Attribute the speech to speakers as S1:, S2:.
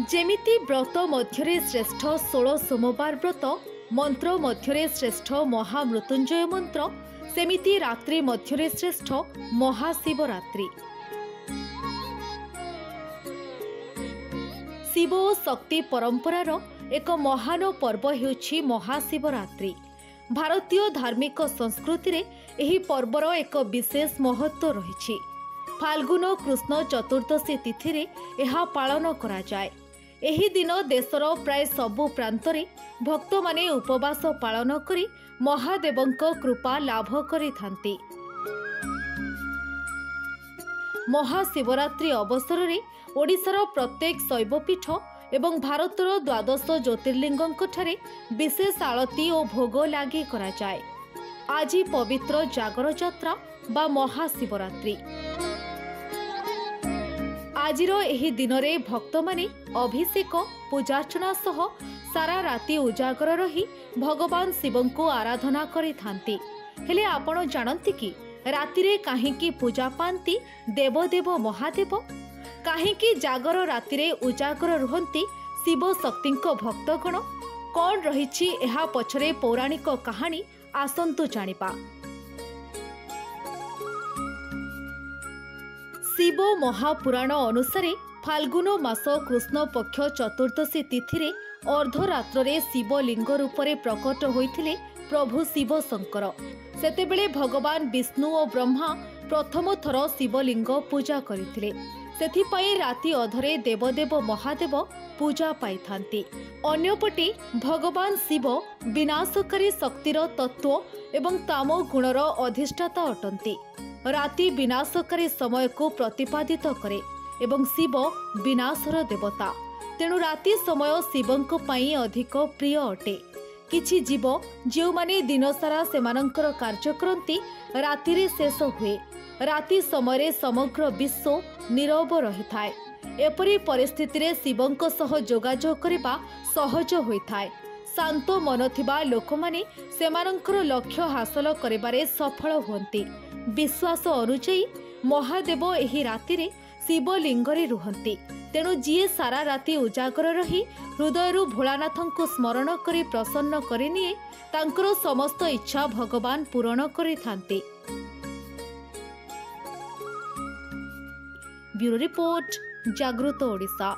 S1: जेमिति व्रत मध्य श्रेष्ठ 16 सोमवार व्रत मंत्र मध्य श्रेष्ठ महामृत्युंजय मंत्र सेमिति रात्रि मध्य श्रेष्ठ महाशिवरात्रि। शिव और शक्ति परंपरार एक महान पर्व हेउछि महाशिवरात्रि। भारतीय धार्मिक संस्कृति रे एही पर्वर एक विशेष महत्व रहिछि। फाल्गुन कृष्ण चतुर्दशी तिथि रे एहा पालन करा जाय। एही दिन देशर प्राय सबु प्रांतरे भक्त माने उपवास पालन करी महादेवंक कृपा लाभ करिथांती। महाशिवरात्रि अवसर रे ओडिशार प्रत्येक शैवपीठ एवं भारतर 12 ज्योतिर्लिंगों ठारे विशेष आरती और भोग लागी करा जाए। आज पवित्र जागर यात्रा बा महाशिवरात्रि। आजिर एही दिनरे भक्त माने अभिषेक पूजार्चना सह सारा राति उजागर रही भगवान शिवं को आराधना करिथांती। हेले आपण जानती कि रातिरे काहींकी पूजा पांती देवदेव महादेव? काहींकी जागर रातिरे उजागर रुहंती शिव शक्तिंको भक्तगण? कौन रहिछि एहा पछरे पौराणिक कहानी आसंतु जानिबा। शिव महापुराण अनुसारे फाल्गुन मास कृष्ण पक्ष चतुर्दशी तिथि अर्धरात्रे शिवलिंग रूपरे प्रकट होइथिले प्रभु शिव शंकर। सेतेबेले भगवान विष्णु और ब्रह्मा प्रथम थर शिवलिंग पूजा करिथिले। सेथिपाई राति अधरे देवदेव महादेव पूजा पाइथांती। अन्यपटे भगवान शिव विनाशकारी शक्तिर तत्व एवं तामो गुणर अधिष्ठाता अटंती। राति विनाशकारी समय को प्रतिपादित करे एवं शिव विनाशर देवता। तेणु राति समय शिवंक पाई अधिक प्रिय अटे। किछि जीव जो माने दिन सारा सेमानंकर कार्य करती रातिरे शेष हुए। राति समय समग्र विश्व नीरव रही थाए। एपरी परिस्थिति रे शिवंक सह जोगाजोग करबा सहज होइथाए। शांत मन थिबा लोक माने सेमानंकर लक्ष्य हासिल करिबारे सफल हुंती। विश्वास अनुसायी महादेव एही रातिरे शिवलिंगरे रुहंती। तेणु जीए सारा राति उजागर रही हृदयरु भोलानाथंको स्मरण करी प्रसन्न करिनिए तांकर समस्त इच्छा भगवान पूरण करिथांती। ब्यूरो रिपोर्ट, जागृत ओडिशा।